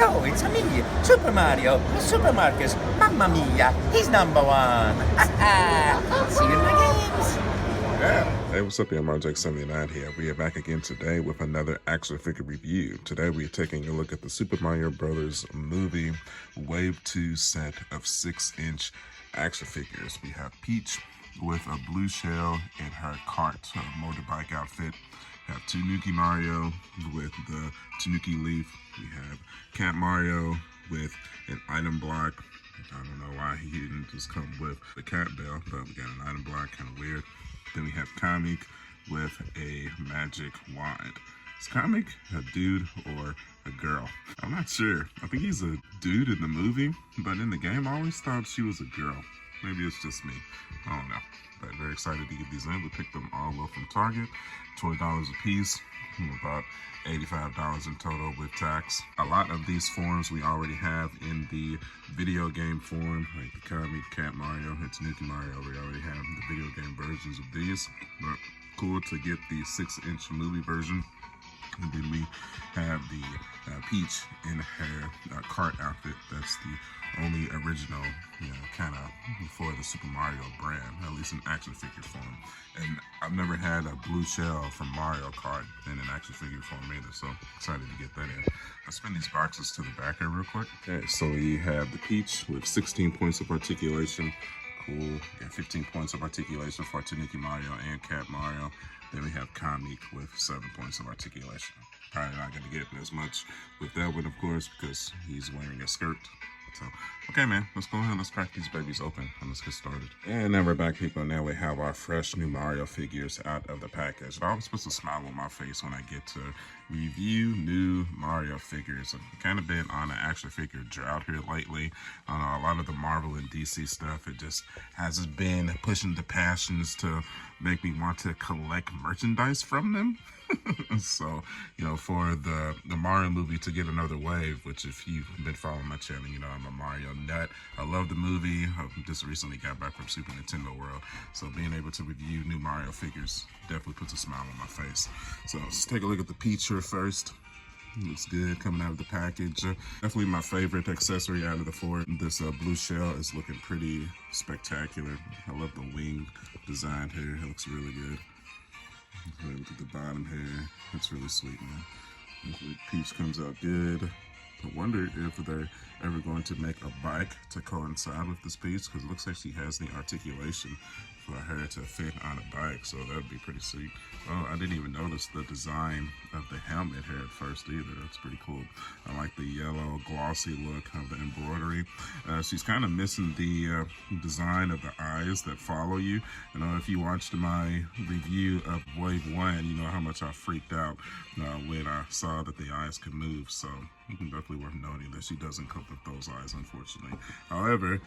Hello, it's me, Super Mario, Super Marcus. Mamma mia, he's number one. See you in my games. Hey, what's up, y'all? JAKKS79 here. We are back again today with another action figure review. Today we are taking a look at the Super Mario Brothers movie Wave 2 set of 6-inch action figures. We have Peach with a blue shell in her cart motorbike outfit. We have Tanuki Mario with the Tanuki leaf. We have Cat Mario with an item block. I don't know why he didn't just come with the cat bell, but we got an item block, kind of weird. Then we have Comic with a magic wand. Is Comic a dude or a girl? I'm not sure. I think he's a dude in the movie, but in the game I always thought she was a girl. Maybe it's just me. I don't know. But very excited to get these in. We picked them all up from Target. $20 a piece. About $85 in total with tax. A lot of these forms we already have in the video game form, like the Comic, Cat Mario, and Tanuki Mario. We already have the video game versions of these, but cool to get the 6-inch movie version. And then we have the Peach in her cart outfit. That's the only original, kind of for the Super Mario brand, at least in action figure form. And I've never had a blue shell from Mario Kart in an action figure form either, so excited to get that in. Let's spin these boxes to the back here real quick. Okay, so we have the Peach with 16 points of articulation. Cool. Got 15 points of articulation for Tanuki Mario and Cat Mario. Then we have Comic with 7 points of articulation. Probably not going to get as much with that one, of course, because he's wearing a skirt. So, okay, man, let's go ahead and let's crack these babies open and let's get started. And now we're back, people. Now we have our fresh new Mario figures out of the package. It always puts a smile on my face when I get to review new Mario figures. I've kind of been on an action figure drought here lately. A lot of the Marvel and DC stuff, it just hasn't been pushing the passions to make me want to collect merchandise from them. So, for the Mario movie to get another wave, which if you've been following my channel, I'm a Mario nut. I love the movie. I just recently got back from Super Nintendo World. So being able to review new Mario figures definitely puts a smile on my face. So let's take a look at the Peach here first. Looks good coming out of the package. Definitely my favorite accessory out of the four. This blue shell is looking pretty spectacular. I love the wing design here. It looks really good. Look at the bottom here. That's really sweet, man. Hopefully Peach comes out good. I wonder if they're ever going to make a bike to coincide with this Peach, because it looks like she has the articulation for her to fit on a bike, so that would be pretty sweet. Oh, I didn't even notice the design of the helmet here at first either. That's pretty cool. I like the yellow glossy look of the embroidery. She's kind of missing the design of the eyes that follow you. If you watched my review of Wave 1, you know how much I freaked out when I saw that the eyes could move. So definitely worth noting that she doesn't come with those eyes, unfortunately. However,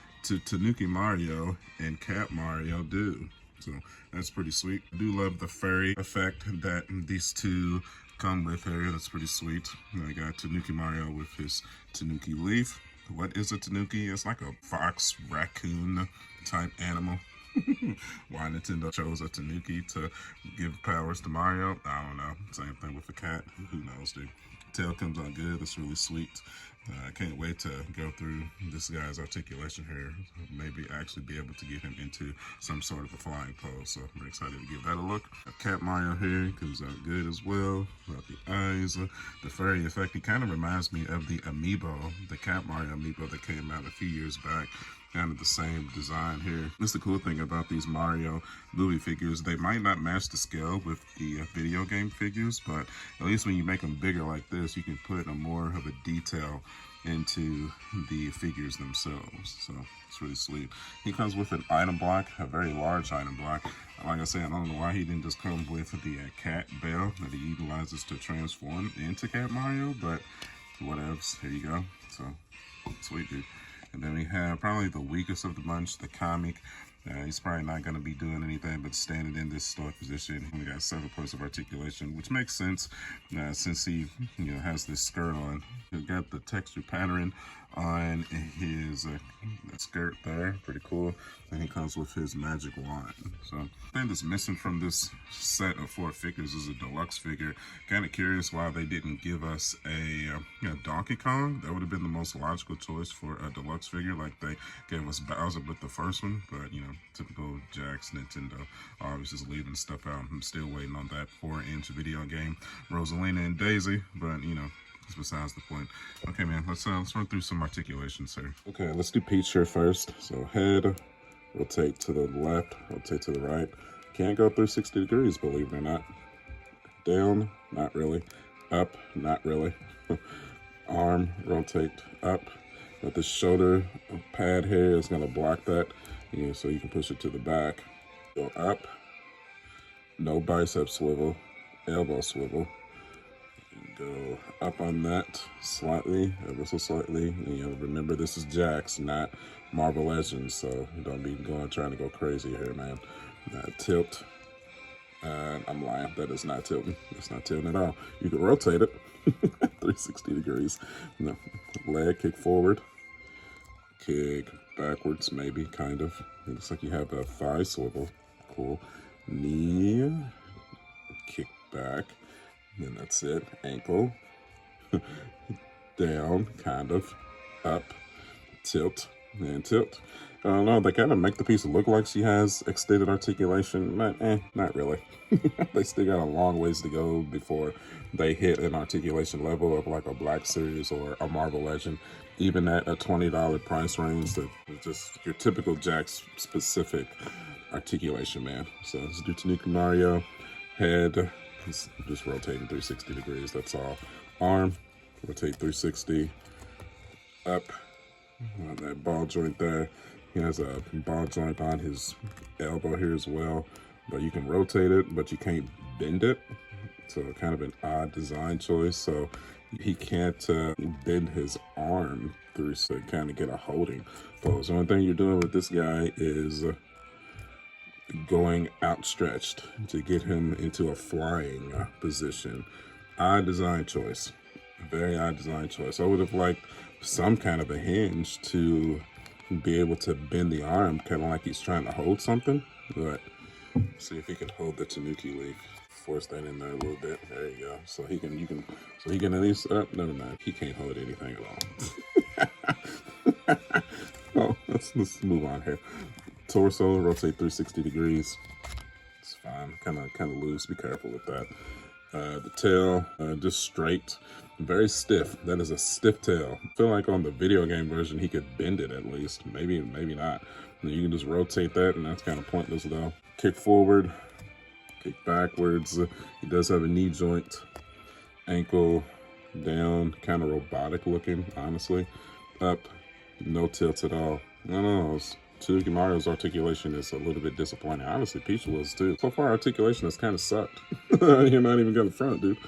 Tanuki Mario and Cat Mario do. So that's pretty sweet. I do love the fairy effect that these two come with her. That's pretty sweet. I got Tanuki Mario with his Tanuki leaf. What is a Tanuki? It's like a fox, raccoon type animal. Why Nintendo chose a Tanuki to give powers to Mario, I don't know. Same thing with the cat. Who knows, dude? Tail comes out good. That's really sweet. I can't wait to go through this guy's articulation here. Maybe actually be able to get him into some sort of a flying pose. So I'm excited to give that a look. Cat Mario here comes out good as well. About the eyes, the fairy effect. He kind of reminds me of the amiibo, the Cat Mario amiibo that came out a few years back. Kind of the same design here. That's the cool thing about these Mario movie figures. They might not match the scale with the video game figures, but at least when you make them bigger like this, you can put a more of a detail into the figures themselves. So it's really sweet. He comes with an item block, a very large item block. Like I said, I don't know why he didn't just come with the cat bell that he utilizes to transform into Cat Mario, but whatevs. Here you go. So sweet, dude. And then we have probably the weakest of the bunch, the Comic. He's probably not going to be doing anything but standing in this stoic position. We got 7 points of articulation, which makes sense since he has this skirt on. He's got the texture pattern on his skirt there, pretty cool. And he comes with his magic wand. So the thing that's missing from this set of 4 figures is a deluxe figure. Kind of curious why they didn't give us a Donkey Kong. That would have been the most logical choice for a deluxe figure, like they gave us Bowser with the first one. But typical JAKKS, Nintendo obviously is leaving stuff out. I'm still waiting on that 4-inch video game, Rosalina and Daisy, but that's besides the point. Okay, man, let's run through some articulations here. Okay, let's do Peach here first. So head, rotate to the left, rotate to the right. Can't go 360 degrees, believe it or not. Down, not really. Up, not really. Arm, rotate up. But the shoulder pad here is gonna block that. So you can push it to the back. Go up. No bicep swivel. Elbow swivel. Go up on that slightly, ever so slightly. Remember this is JAKKS, not Marvel Legends, so don't be trying to go crazy here, man. Tilt. I'm lying. That is not tilting. It's not tilting at all. You can rotate it 360 degrees. Leg kick forward, kick backwards, maybe kind of. It looks like you have a thigh swivel. Cool. Knee, kick back. Then that's it. Ankle, down, kind of, up, tilt, and tilt. I don't know, they kind of make the piece look like she has extended articulation, but not really. They still got a long ways to go before they hit an articulation level of like a Black Series or a Marvel Legend. Even at a $20 price range, that is just your typical JAKKS specific articulation, man. So let's do Tanuki Mario. Head. Just rotating 360 degrees, that's all. Arm, rotate 360. Up, on that ball joint there. He has a ball joint on his elbow here as well. But you can rotate it, but you can't bend it. So kind of an odd design choice. So he can't bend his arm through to kind of get a holding pose. The only thing you're doing with this guy is going outstretched to get him into a flying position. Odd design choice. Very odd design choice. I would have liked some kind of a hinge to be able to bend the arm, kind of like he's trying to hold something. But see if he can hold the Tanuki leaf. Force that in there a little bit. There you go. So he can at least never mind. He can't hold anything at all. Oh, let's move on here. Torso, rotate 360 degrees. It's fine. Kind of loose. Be careful with that. The tail, just straight. Very stiff. That is a stiff tail. I feel like on the video game version, he could bend it at least. Maybe not. And you can just rotate that, and that's kind of pointless though. Kick forward. Kick backwards. He does have a knee joint. Ankle down. Kind of robotic looking, honestly. Up. No tilt at all. I don't know. Tanuki Mario's articulation is a little bit disappointing. Honestly, Peach was too. So far, articulation has kind of sucked. You're not even going to front, dude.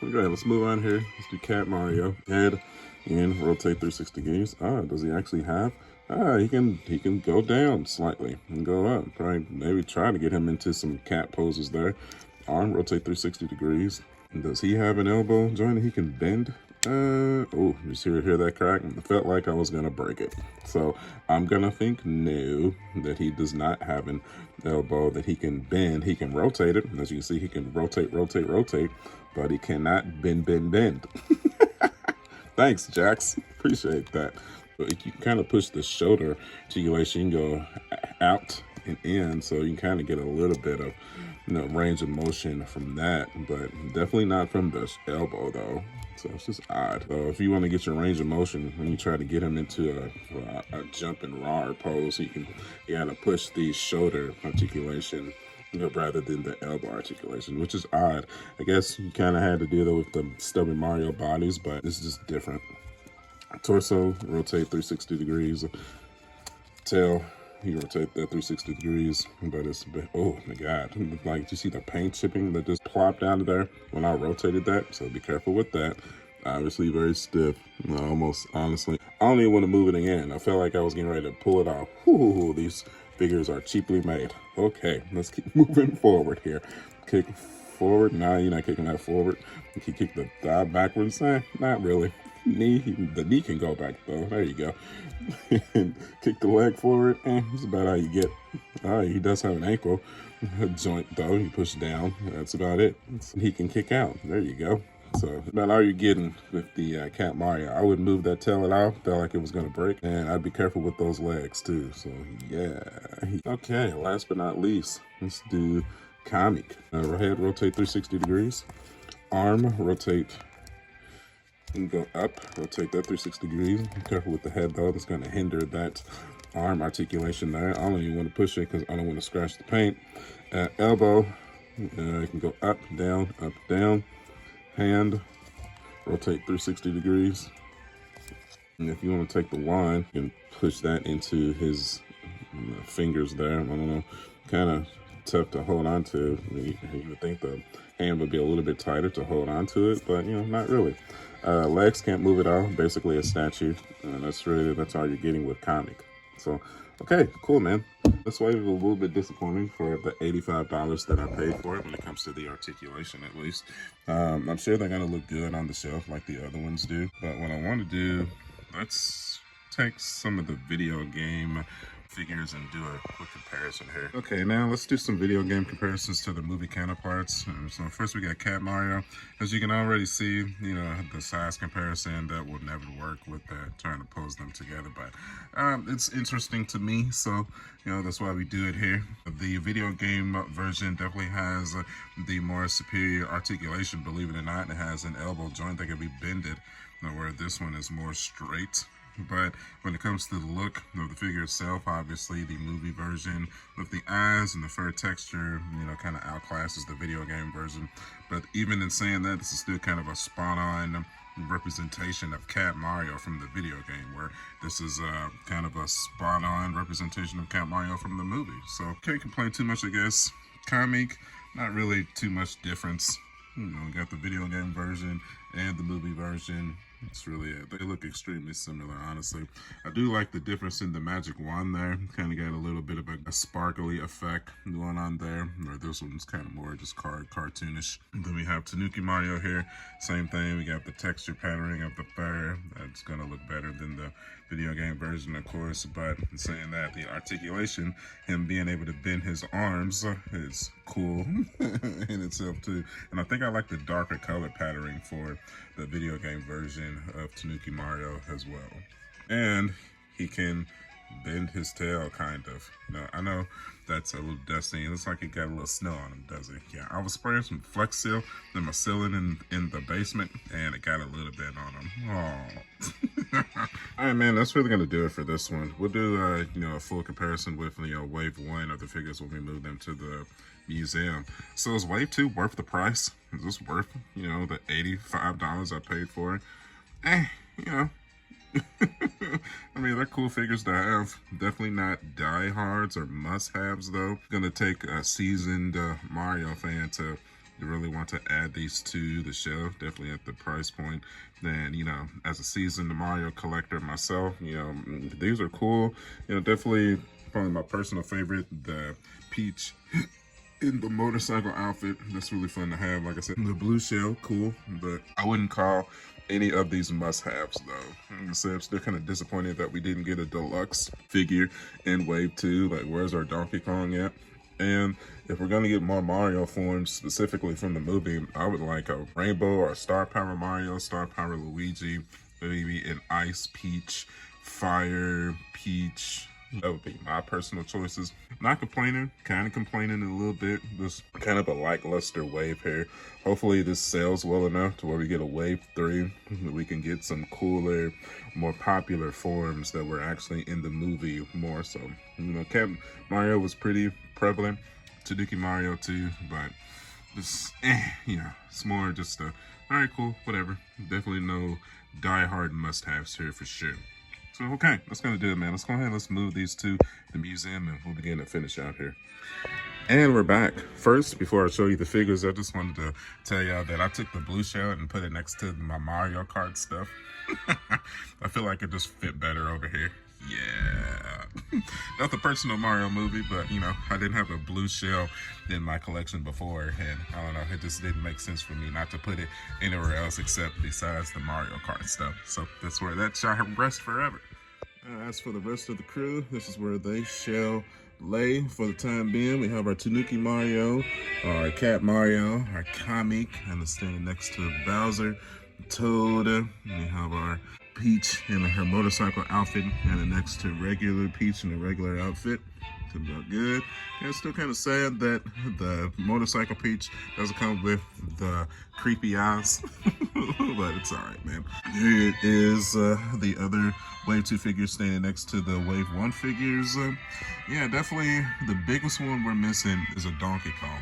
Okay, let's move on here. Let's do Cat Mario. Head in, rotate 360 degrees. Does he actually have? He can go down slightly and go up. Probably maybe try to get him into some cat poses there. Arm, rotate 360 degrees. Does he have an elbow joint that he can bend? Oh, you hear that crack? It felt like I was gonna break it. So I'm gonna think no, that he does not have an elbow that he can bend. He can rotate it. As you can see, he can rotate, but he cannot bend. Thanks, JAKKS. Appreciate that. But you can kind of push the shoulder articulation, you can go out and in, so you can kind of get a little bit of range of motion from that, but definitely not from the elbow though. So it's just odd. So if you want to get your range of motion when you try to get him into a jump and roar pose, you gotta push the shoulder articulation rather than the elbow articulation, which is odd. I guess you kind of had to do that with the stubborn Mario bodies, but it's just different. Torso, rotate 360 degrees. Tail, you rotate that 360 degrees, but it's, oh my God. Like, you see the paint chipping that just plopped out of there when I rotated that, so be careful with that. Obviously very stiff, almost, honestly. I don't even want to move it again. I felt like I was getting ready to pull it off. Ooh, these figures are cheaply made. Okay, let's keep moving forward here. Kick forward. No, you're not kicking that forward. You can kick the thigh backwards. Not really. The knee can go back though. There you go. And kick the leg forward. That's about all you get. All right, he does have an ankle joint though. You push down. That's about it. He can kick out. There you go. So about all you're getting with the Cat Mario. I would move that tail at all. Felt like it was gonna break, and I'd be careful with those legs too. So yeah. Okay. Last but not least, let's do comic. Head rotate 360 degrees. Arm rotate. And go up, rotate that 360 degrees. Be careful with the head though, that's gonna hinder that arm articulation there. I don't even want to push it because I don't want to scratch the paint. Elbow, you can go up, down. Hand, rotate 360 degrees. And if you want to take the wand, you can push that into his fingers there. I don't know, kind of tough to hold on to. You would think the hand would be a little bit tighter to hold on to it, but not really. Legs can't move at all, basically a statue. That's all you're getting with comic. So, okay, cool, man. This wave is a little bit disappointing for the $85 that I paid for it when it comes to the articulation, at least. I'm sure they're gonna look good on the shelf like the other ones do, but what I want to do, let's take some of the video game figures and do a quick comparison here. Okay, now let's do some video game comparisons to the movie counterparts. So first we got Cat Mario. As you can already see, the size comparison that will never work with trying to pose them together, but it's interesting to me, so that's why we do it here. The video game version definitely has the more superior articulation, believe it or not. It has an elbow joint that can be bended, where this one is more straight. But when it comes to the look of the figure itself, obviously the movie version with the eyes and the fur texture, kind of outclasses the video game version. But even in saying that, this is still kind of a spot-on representation of Cat Mario from the video game, where this is kind of a spot-on representation of Cat Mario from the movie. So can't complain too much, I guess. Comic, not really too much difference. We got the video game version and the movie version. That's really it. They look extremely similar, honestly. I do like the difference in the magic wand there. Kind of got a little bit of a sparkly effect going on there. Or this one's kind of more just cartoonish. And then we have Tanuki Mario here. Same thing. We got the texture patterning of the fur. That's going to look better than the video game version, of course. But in saying that, the articulation, him being able to bend his arms is cool in itself too. And I think I like the darker color patterning for the video game version of Tanuki Mario as well. And he can bend his tail, kind of. I know that's a little dusty. It looks like he got a little snow on him, does it? Yeah, I was spraying some Flex Seal in my ceiling in the basement, and it got a little bit on him. Oh. All right, man, that's really gonna do it for this one. We'll do a full comparison with wave 1 of the figures when we move them to the museum. So is wave 2 worth the price? Is this worth the $85 I paid for it? I mean, they're cool figures to have. Definitely not diehards or must-haves, though. Gonna take a seasoned Mario fan to really want to add these to the shelf. Definitely at the price point. Then, as a seasoned Mario collector myself, these are cool. Definitely probably my personal favorite, the Peach in the motorcycle outfit. That's really fun to have. Like I said, the blue shell, cool, but I wouldn't call any of these must-haves though. Like I said, I'm still kind of disappointed that we didn't get a deluxe figure in wave 2. Like, where's our Donkey Kong at? And if we're gonna get more Mario forms specifically from the movie, I would like a Rainbow or a Star Power Mario, Star Power Luigi, maybe an Ice Peach, Fire Peach. That would be my personal choices. Not complaining, kind of complaining a little bit. Just kind of a lackluster wave here. Hopefully this sells well enough to where we get a wave 3. We can get some cooler, more popular forms that were actually in the movie more so. Cat Mario was pretty prevalent. Tanuki Mario too, but just, it's more just all right, cool, whatever. Definitely no die-hard must-haves here for sure. So, okay, that's going to do it, man. Let's go ahead and let's move these to the museum and we'll begin to finish out here. And we're back. First, before I show you the figures, I just wanted to tell y'all that I took the blue shell and put it next to my Mario Kart stuff. I feel like it just fit better over here. Yeah. Not the personal Mario movie, but you know, I didn't have a blue shell in my collection before, and I don't know, it just didn't make sense for me not to put it anywhere else except besides the Mario Kart stuff. So that's where that shall rest forever. As for the rest of the crew, this is where they shall lay for the time being. We have our Tanuki Mario, our Cat Mario, our Comic, and standing next to Bowser, Toad. We have our Peach in her motorcycle outfit, and next to regular Peach in a regular outfit. It's about good. And it's still kind of sad that the motorcycle Peach doesn't come with the creepy eyes, but it's all right, man. Here is the other Wave 2 figures standing next to the Wave 1 figures. Yeah, definitely the biggest one we're missing is a Donkey Kong.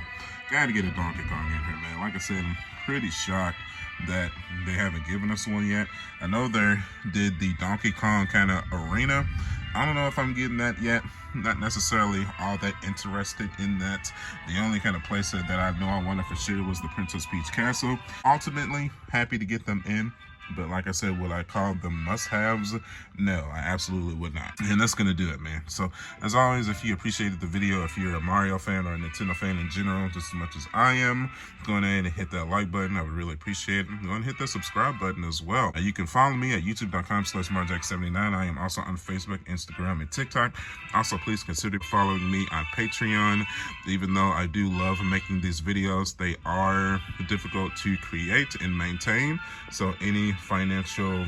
Gotta get a Donkey Kong in here, man. Like I said, I'm pretty shocked that they haven't given us one yet. I know they did the Donkey Kong kind of arena. I don't know if I'm getting that yet. Not necessarily all that interested in that. The only kind of place that I know I wanted for sure was the Princess Peach Castle. Ultimately, happy to get them in. But like I said, would I call them must-haves? No, I absolutely would not. And that's going to do it, man. So, as always, if you appreciated the video, if you're a Mario fan or a Nintendo fan in general, just as much as I am, go ahead and hit that like button. I would really appreciate it. Go ahead and hit that subscribe button as well. You can follow me at youtube.com/marjack79. I am also on Facebook, Instagram, and TikTok. Also, please consider following me on Patreon. Even though I do love making these videos, they are difficult to create and maintain. So, any financial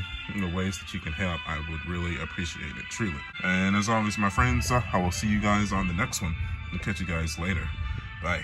ways that you can help, I would really appreciate it, truly. And as always, my friends, I will see you guys on the next one. I'll catch you guys later. Bye.